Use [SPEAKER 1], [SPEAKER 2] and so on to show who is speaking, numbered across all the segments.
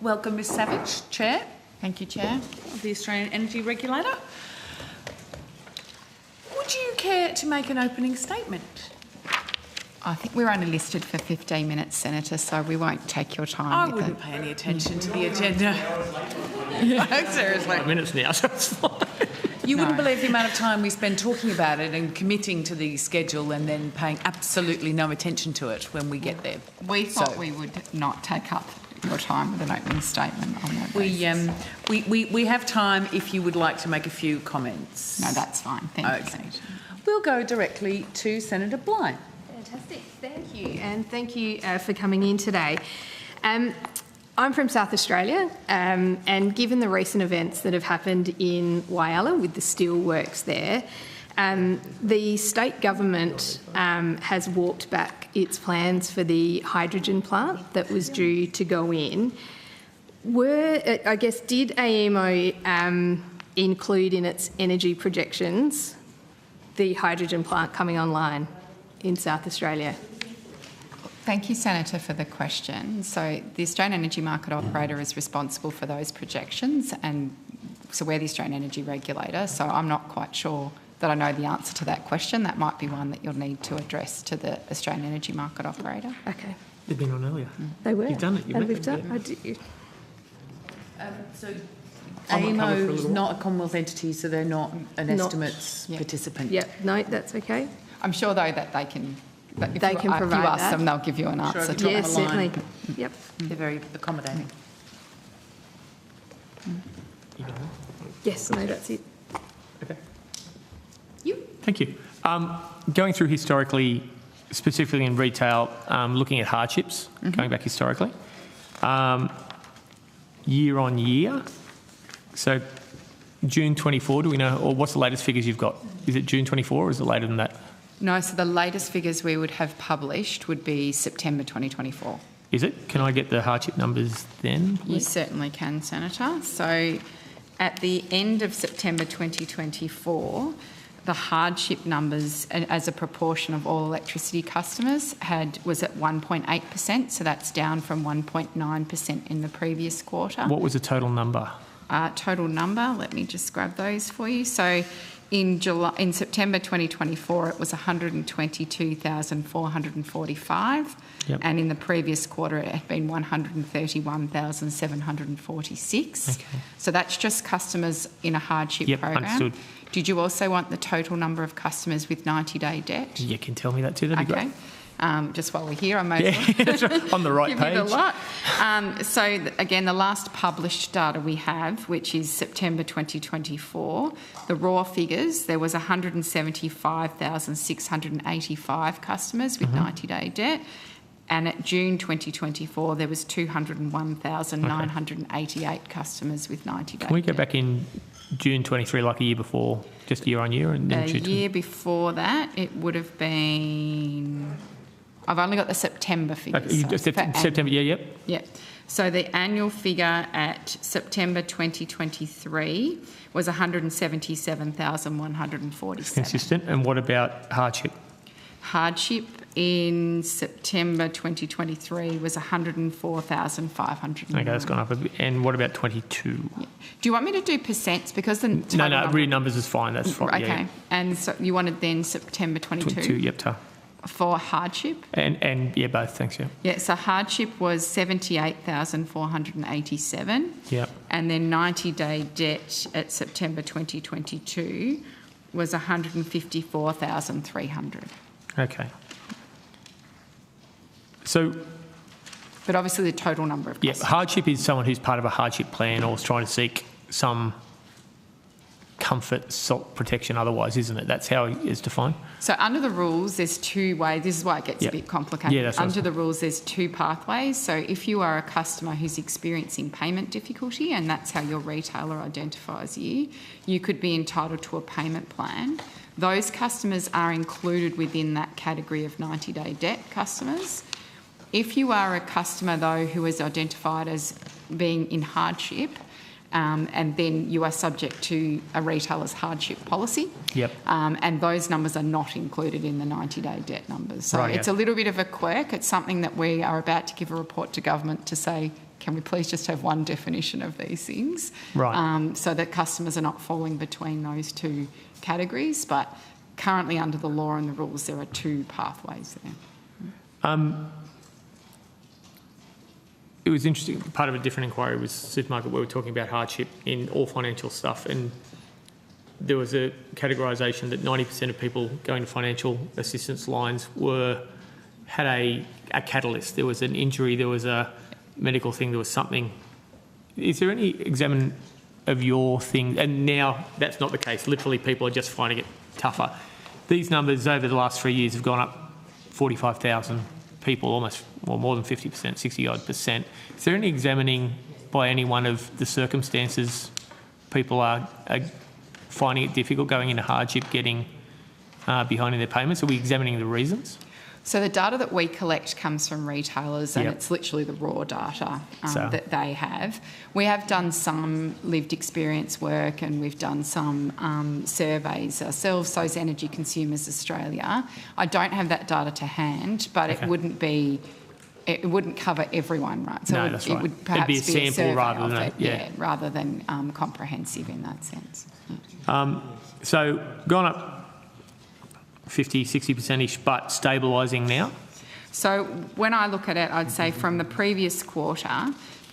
[SPEAKER 1] Welcome, Ms Savage, Chair.
[SPEAKER 2] Thank you, Chair.
[SPEAKER 1] Of the Australian Energy Regulator. Would you care to make an opening statement?
[SPEAKER 2] I think we're only listed for 15 minutes, Senator, so we won't take your time.
[SPEAKER 1] I wouldn't pay any attention to the agenda. Seriously.
[SPEAKER 3] 5 minutes now, so it's fine.
[SPEAKER 1] You wouldn't believe the amount of time we spend talking about it and committing to the schedule and then paying absolutely no attention to it when we get there.
[SPEAKER 2] We thought we would not take up your time with an opening statement on that basis.
[SPEAKER 1] We have time if you would like to make a few comments.
[SPEAKER 2] No, that's fine. Thank you, Senator.
[SPEAKER 1] We'll go directly to Senator Bligh.
[SPEAKER 4] Fantastic. Thank you. And thank you for coming in today. I'm from South Australia, and given the recent events that have happened in Whyalla with the steelworks there, the state government has walked back its plans for the hydrogen plant that was due to go in. Did AEMO include in its energy projections the hydrogen plant coming online in South Australia?
[SPEAKER 2] Thank you, Senator, for the question. So the Australian Energy Market Operator is responsible for those projections, and so we're the Australian Energy Regulator, so I'm not quite sure that I know the answer to that question. That might be one that you'll need to address to the Australian Energy Market Operator.
[SPEAKER 4] Okay.
[SPEAKER 3] They've been on earlier.
[SPEAKER 4] They were.
[SPEAKER 3] You've done it.
[SPEAKER 4] We've done it. I did.
[SPEAKER 1] So AEMO is not a Commonwealth entity, so they're not an estimates participant.
[SPEAKER 4] Yeah, no, that's okay.
[SPEAKER 2] I'm sure, though, that they can... If you
[SPEAKER 4] provide
[SPEAKER 2] ask
[SPEAKER 4] that.
[SPEAKER 2] them, they'll give you an answer to
[SPEAKER 4] Yes, certainly. Yep.
[SPEAKER 1] They're very accommodating.
[SPEAKER 4] Yes, no, that's it.
[SPEAKER 3] Okay.
[SPEAKER 4] You?
[SPEAKER 3] Thank you. Going through historically, specifically in retail, looking at hardships, going back historically, year on year. So June 24, do we know, or what's the latest figures you've got? Is it June 24 or is it later than that?
[SPEAKER 2] No, so the latest figures we would have published would be September 2024.
[SPEAKER 3] Is it? Can I get the hardship numbers then?
[SPEAKER 2] You certainly can, Senator. So at the end of September 2024, the hardship numbers as a proportion of all electricity customers was at 1.8%, so that's down from 1.9% in the previous quarter.
[SPEAKER 3] What was the total number?
[SPEAKER 2] Total number, let me just grab those for you. So in September 2024, it was 122,445, and in the previous quarter, it had been 131,746.
[SPEAKER 3] Okay.
[SPEAKER 2] So that's just customers in a hardship program.
[SPEAKER 3] Understood.
[SPEAKER 2] Did you also want the total number of customers with 90-day debt?
[SPEAKER 3] You can tell me that too. That'd be great.
[SPEAKER 2] Just while we're here, I may as well
[SPEAKER 3] on the right
[SPEAKER 2] give
[SPEAKER 3] page.
[SPEAKER 2] you the lot. So again, the last published data we have, which is September 2024, the raw figures, there was 175,685 customers with 90-day debt. And at June 2024, there was 201,988 customers with 90-day debt.
[SPEAKER 3] Can we go back in June 23, like a year before, just year on year? And then
[SPEAKER 2] a year before that, it would have been... I've only got the September figures.
[SPEAKER 3] September, yep.
[SPEAKER 2] Yeah. So the annual figure at September 2023 was 177,147.
[SPEAKER 3] Consistent. And what about hardship?
[SPEAKER 2] Hardship in September 2023 was 104,500.
[SPEAKER 3] Okay, that's gone up a bit. And what about 22?
[SPEAKER 2] Yeah. Do you want me to do percents? Because the
[SPEAKER 3] No, real numbers is fine. That's fine.
[SPEAKER 2] Okay.
[SPEAKER 3] Yeah.
[SPEAKER 2] And so you wanted then September 22?
[SPEAKER 3] Yep, ta.
[SPEAKER 2] For hardship?
[SPEAKER 3] And yeah, both, thanks, yeah.
[SPEAKER 2] Yeah, so hardship was 78,487.
[SPEAKER 3] Yep.
[SPEAKER 2] And then 90-day debt at September 2022 was 154,300.
[SPEAKER 3] Okay. So...
[SPEAKER 2] But obviously the total number of customers.
[SPEAKER 3] Yeah, hardship is someone who's part of a hardship plan or is trying to seek some comfort, salt protection otherwise, isn't it? That's how it's defined.
[SPEAKER 2] So under the rules, there's two ways. This is why it gets a bit complicated.
[SPEAKER 3] Yeah, that's
[SPEAKER 2] under the rules, there's two pathways. So if you are a customer who's experiencing payment difficulty, and that's how your retailer identifies you, you could be entitled to a payment plan. Those customers are included within that category of 90-day debt customers. If you are a customer, though, who is identified as being in hardship, and then you are subject to a retailer's hardship policy.
[SPEAKER 3] Yep.
[SPEAKER 2] And those numbers are not included in the 90-day debt numbers. So it's a little bit of a quirk. It's something that we are about to give a report to government to say can we please just have one definition of these things?
[SPEAKER 3] Right.
[SPEAKER 2] So that customers are not falling between those two categories. But currently under the law and the rules, there are two pathways there.
[SPEAKER 3] It was interesting, part of a different inquiry was supermarket where we were talking about hardship in all financial stuff, and there was a categorisation that 90% of people going to financial assistance lines had a catalyst. There was an injury, there was a medical thing, there was something. Is there any examine of your thing? And now that's not the case. Literally people are just finding it tougher. These numbers over the last 3 years have gone up 45,000 people, almost, well, more than 50%, 60-odd%. Is there any examining by anyone of the circumstances people are finding it difficult, going into hardship, getting behind in their payments? Are we examining the reasons?
[SPEAKER 2] So the data that we collect comes from retailers, and it's literally the raw data that they have. We have done some lived experience work, and we've done some surveys ourselves, those Energy Consumers Australia. I don't have that data to hand, but it wouldn't cover everyone, right? So
[SPEAKER 3] no, that's right.
[SPEAKER 2] It would perhaps
[SPEAKER 3] be a sample
[SPEAKER 2] rather than comprehensive in that sense.
[SPEAKER 3] So gone up 50, 60%-ish, but stabilising now?
[SPEAKER 2] So when I look at it, I'd say from the previous quarter,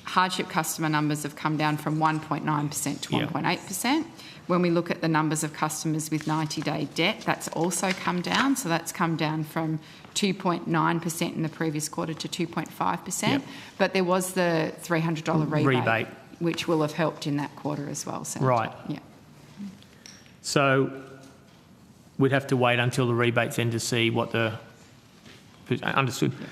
[SPEAKER 2] hardship customer numbers have come down from 1.9% to 1.8%. When we look at the numbers of customers with 90-day debt, that's also come down. So that's come down from 2.9% in the previous quarter to 2.5%. Yep. But there was the $300 rebate, which will have helped in that quarter as well. Senator.
[SPEAKER 3] Right.
[SPEAKER 2] Yeah.
[SPEAKER 3] So we'd have to wait until the rebates end to see what the... Understood.
[SPEAKER 2] Yeah.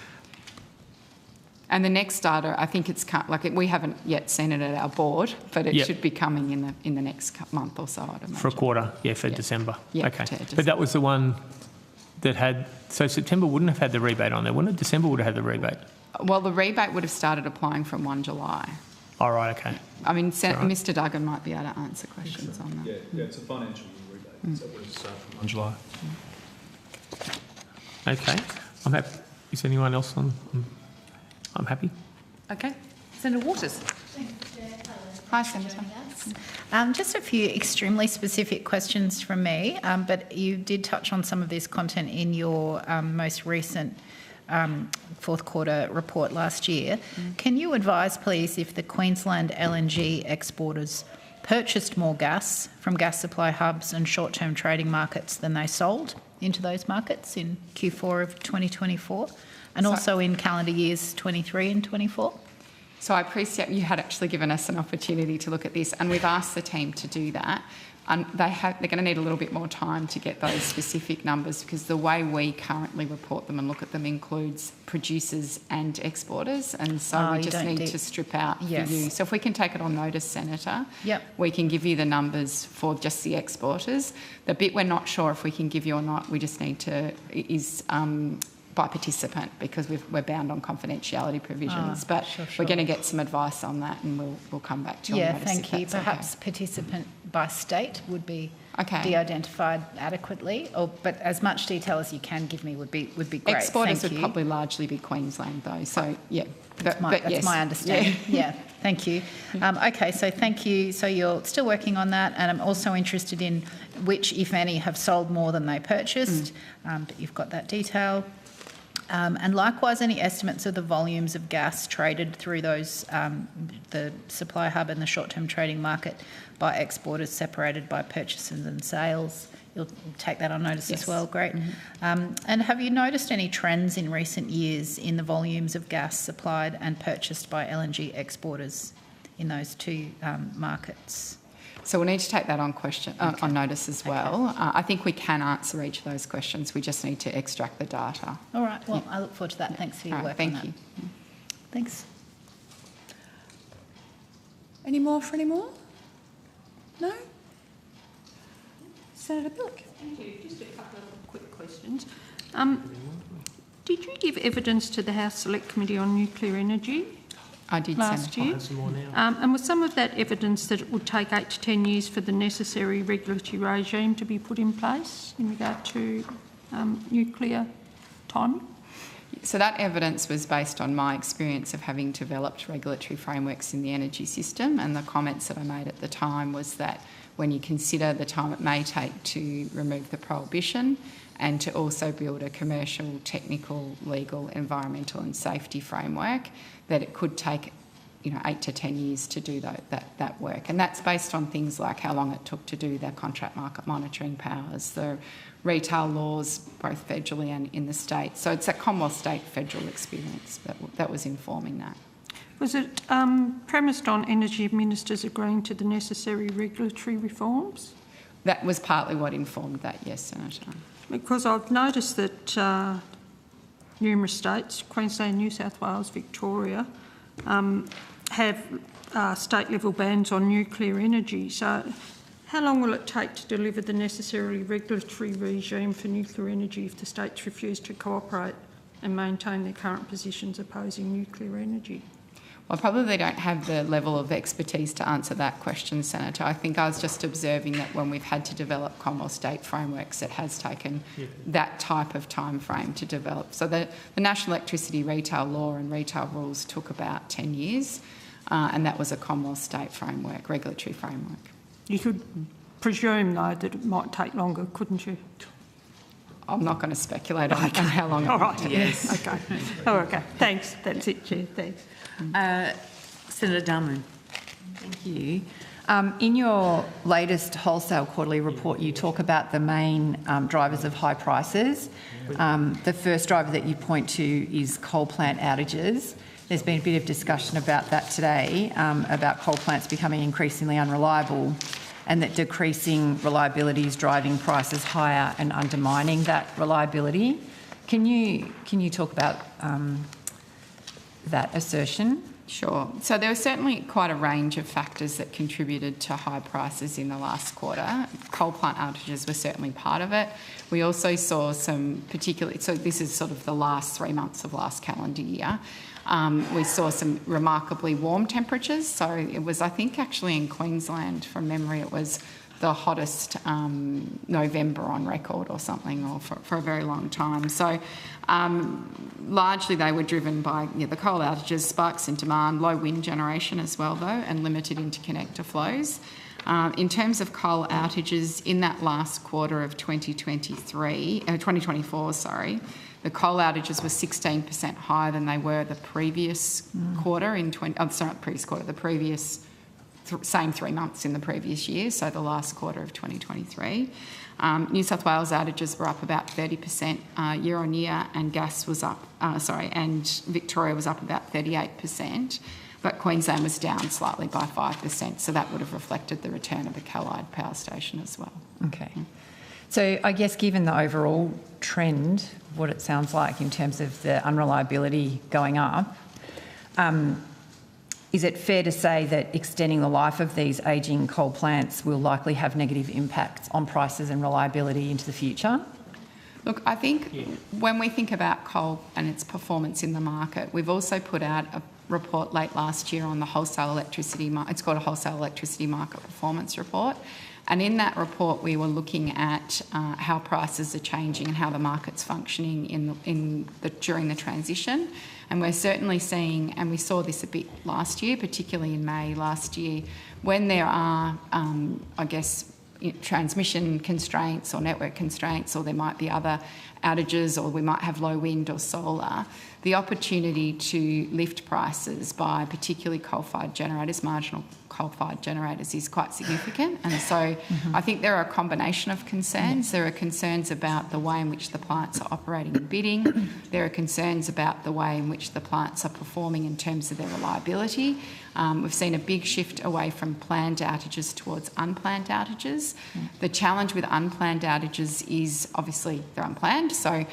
[SPEAKER 2] And the next data, I think it's we haven't yet seen it at our board, but it should be coming in the next month or so, I'd imagine.
[SPEAKER 3] For a quarter, for December.
[SPEAKER 2] Yeah,
[SPEAKER 3] okay.
[SPEAKER 2] December.
[SPEAKER 3] But that was the one that had... So September wouldn't have had the rebate on there, wouldn't it? December would have had the rebate.
[SPEAKER 2] Well, the rebate would have started applying from 1 July.
[SPEAKER 3] All right, okay.
[SPEAKER 2] I mean, Mr Duggan might be able to answer questions on that.
[SPEAKER 5] Yeah, it's a financial rebate. So it would start from 1 July.
[SPEAKER 3] Okay. I'm happy. Is anyone else on? I'm happy.
[SPEAKER 1] Okay. Senator Waters.
[SPEAKER 2] Hi, Senator.
[SPEAKER 6] Just a few extremely specific questions from me, but you did touch on some of this content in your most recent fourth quarter report last year. Can you advise, please, if the Queensland LNG exporters purchased more gas from gas supply hubs and short-term trading markets than they sold into those markets in Q4 of 2024 and also in calendar years 23 and 24?
[SPEAKER 2] So I appreciate you had actually given us an opportunity to look at this, and we've asked the team to do that. And they're going to need a little bit more time to get those specific numbers, because the way we currently report them and look at them includes producers and exporters, and so we just need to strip out for you. So if we can take it on notice, Senator, we can give you the numbers for just the exporters. The bit we're not sure if we can give you or not, we just need to by participant, because we're bound on confidentiality provisions. But we're going to get some advice on that, and we'll come back to you.
[SPEAKER 6] Yeah, thank you. Perhaps participant by state would be de-identified adequately, but as much detail as you can give me would be great.
[SPEAKER 2] Exporters would probably largely be Queensland, though. So
[SPEAKER 6] that's my understanding. Yeah, thank you. Okay, so thank you. So you're still working on that, and I'm also interested in which, if any, have sold more than they purchased. But you've got that detail. And likewise, any estimates of the volumes of gas traded through those, the supply hub and the short-term trading market by exporters separated by purchases and sales? You'll take that on notice as well. Great. And have you noticed any trends in recent years in the volumes of gas supplied and purchased by LNG exporters in those two markets?
[SPEAKER 2] So we'll need to take that on on notice as well. I think we can answer each of those questions. We just need to extract the data.
[SPEAKER 6] All right. Well, I look forward to that. Thanks for your work on that.
[SPEAKER 2] Thank you.
[SPEAKER 6] Thanks.
[SPEAKER 1] Any more? No? Senator Bilk.
[SPEAKER 7] Thank you. Just a couple of quick questions. Did you give evidence to the House Select Committee on Nuclear Energy?
[SPEAKER 2] I did,
[SPEAKER 7] last year. And was some of that evidence that it would take 8 to 10 years for the necessary regulatory regime to be put in place in regard to nuclear timing?
[SPEAKER 2] So that evidence was based on my experience of having developed regulatory frameworks in the energy system, and the comments that I made at the time was that when you consider the time it may take to remove the prohibition and to also build a commercial, technical, legal, environmental and safety framework, that it could take 8 to 10 years to do that work. And that's based on things like how long it took to do the contract market monitoring powers, the retail laws, both federally and in the state. So it's a Commonwealth state federal experience that was informing that.
[SPEAKER 7] Was it premised on energy ministers agreeing to the necessary regulatory reforms?
[SPEAKER 2] That was partly what informed that, yes, Senator.
[SPEAKER 7] Because I've noticed that numerous states, Queensland, New South Wales, Victoria, have state-level bans on nuclear energy. So how long will it take to deliver the necessary regulatory regime for nuclear energy if the states refuse to cooperate and maintain their current positions opposing nuclear energy?
[SPEAKER 2] Well, I probably don't have the level of expertise to answer that question, Senator. I think I was just observing that when we've had to develop Commonwealth state frameworks, it has taken that type of time frame to develop. So the National Electricity Retail Law and retail rules took about 10 years, and that was a Commonwealth state framework, regulatory framework.
[SPEAKER 7] You could presume, though, that it might take longer, couldn't you?
[SPEAKER 2] I'm not going to speculate on how long it might take.
[SPEAKER 7] Yes. Okay. Oh, okay. Thanks. That's it, Chair. Thanks.
[SPEAKER 1] Senator Darmoon.
[SPEAKER 8] Thank you. In your latest wholesale quarterly report, you talk about the main drivers of high prices. The first driver that you point to is coal plant outages. There's been a bit of discussion about that today, about coal plants becoming increasingly unreliable, and that decreasing reliability is driving prices higher and undermining that reliability. Can you talk about that assertion?
[SPEAKER 2] Sure. So there was certainly quite a range of factors that contributed to high prices in the last quarter. Coal plant outages were certainly part of it. We also saw some particularly, so this is sort of the last 3 months of last calendar year, we saw some remarkably warm temperatures. So it was, I think, actually in Queensland, from memory, it was the hottest November on record or something, or for a very long time. So largely they were driven by the coal outages, spikes in demand, low wind generation as well, though, and limited interconnector flows. In terms of coal outages, in that last quarter of 2024, the coal outages were 16% higher than they were the previous quarter the previous same 3 months in the previous year, so the last quarter of 2023. New South Wales outages were up about 30% year on year, and gas was up, and Victoria was up about 38%, but Queensland was down slightly by 5%, so that would have reflected the return of the Callide power station as well.
[SPEAKER 8] Okay. So I guess given the overall trend, what it sounds like in terms of the unreliability going up, is it fair to say that extending the life of these ageing coal plants will likely have negative impacts on prices and reliability into the future?
[SPEAKER 2] Look, I think when we think about coal and its performance in the market, we've also put out a report late last year on the wholesale electricity market. It's called a wholesale electricity market performance report. And in that report, we were looking at how prices are changing and how the market's functioning during the transition. And we're certainly seeing, and we saw this a bit last year, particularly in May last year, when there are, transmission constraints or network constraints, or there might be other outages, or we might have low wind or solar, the opportunity to lift prices by particularly coal-fired generators, marginal coal-fired generators, is quite significant. And so I think there are a combination of concerns. There are concerns about the way in which the plants are operating and bidding. There are concerns about the way in which the plants are performing in terms of their reliability. We've seen a big shift away from planned outages towards unplanned outages. The challenge with unplanned outages is obviously they're unplanned, so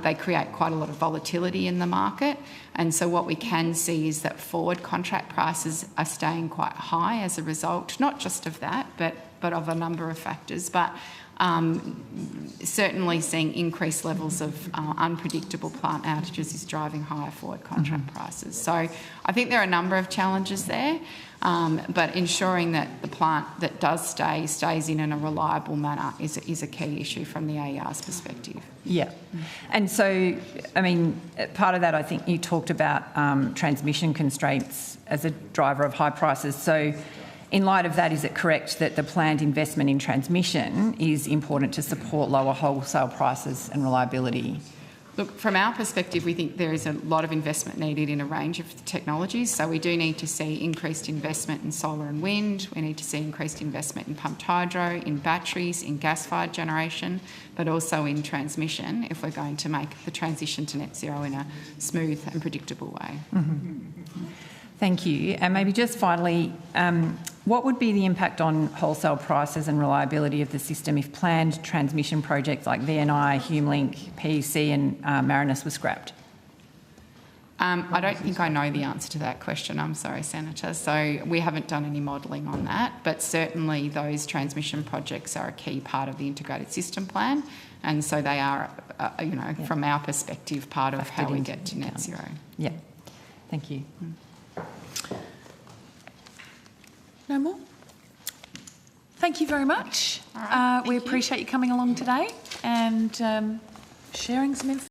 [SPEAKER 2] they create quite a lot of volatility in the market. And so what we can see is that forward contract prices are staying quite high as a result, not just of that, but of a number of factors. But Certainly seeing increased levels of unpredictable plant outages is driving higher forward contract prices. So I think there are a number of challenges there, but ensuring that the plant that does stays in a reliable manner is a key issue from the AER's perspective.
[SPEAKER 8] Yeah. And so, I mean, part of that, I think you talked about transmission constraints as a driver of high prices. So in light of that, is it correct that the planned investment in transmission is important to support lower wholesale prices and reliability?
[SPEAKER 2] Look, from our perspective, we think there is a lot of investment needed in a range of technologies. So we do need to see increased investment in solar and wind. We need to see increased investment in pumped hydro, in batteries, in gas-fired generation, but also in transmission if we're going to make the transition to net zero in a smooth and predictable way.
[SPEAKER 8] Thank you. And maybe just finally, what would be the impact on wholesale prices and reliability of the system if planned transmission projects like VNI, HumeLink, PEC and Marinus were scrapped?
[SPEAKER 2] I don't think I know the answer to that question. I'm sorry, Senator. So we haven't done any modelling on that, but certainly those transmission projects are a key part of the integrated system plan, and so they are, from our perspective, part of how we get to net zero.
[SPEAKER 8] Yeah. Thank you.
[SPEAKER 1] No more? Thank you very much.
[SPEAKER 2] All right,
[SPEAKER 1] we appreciate you coming along today and sharing some information.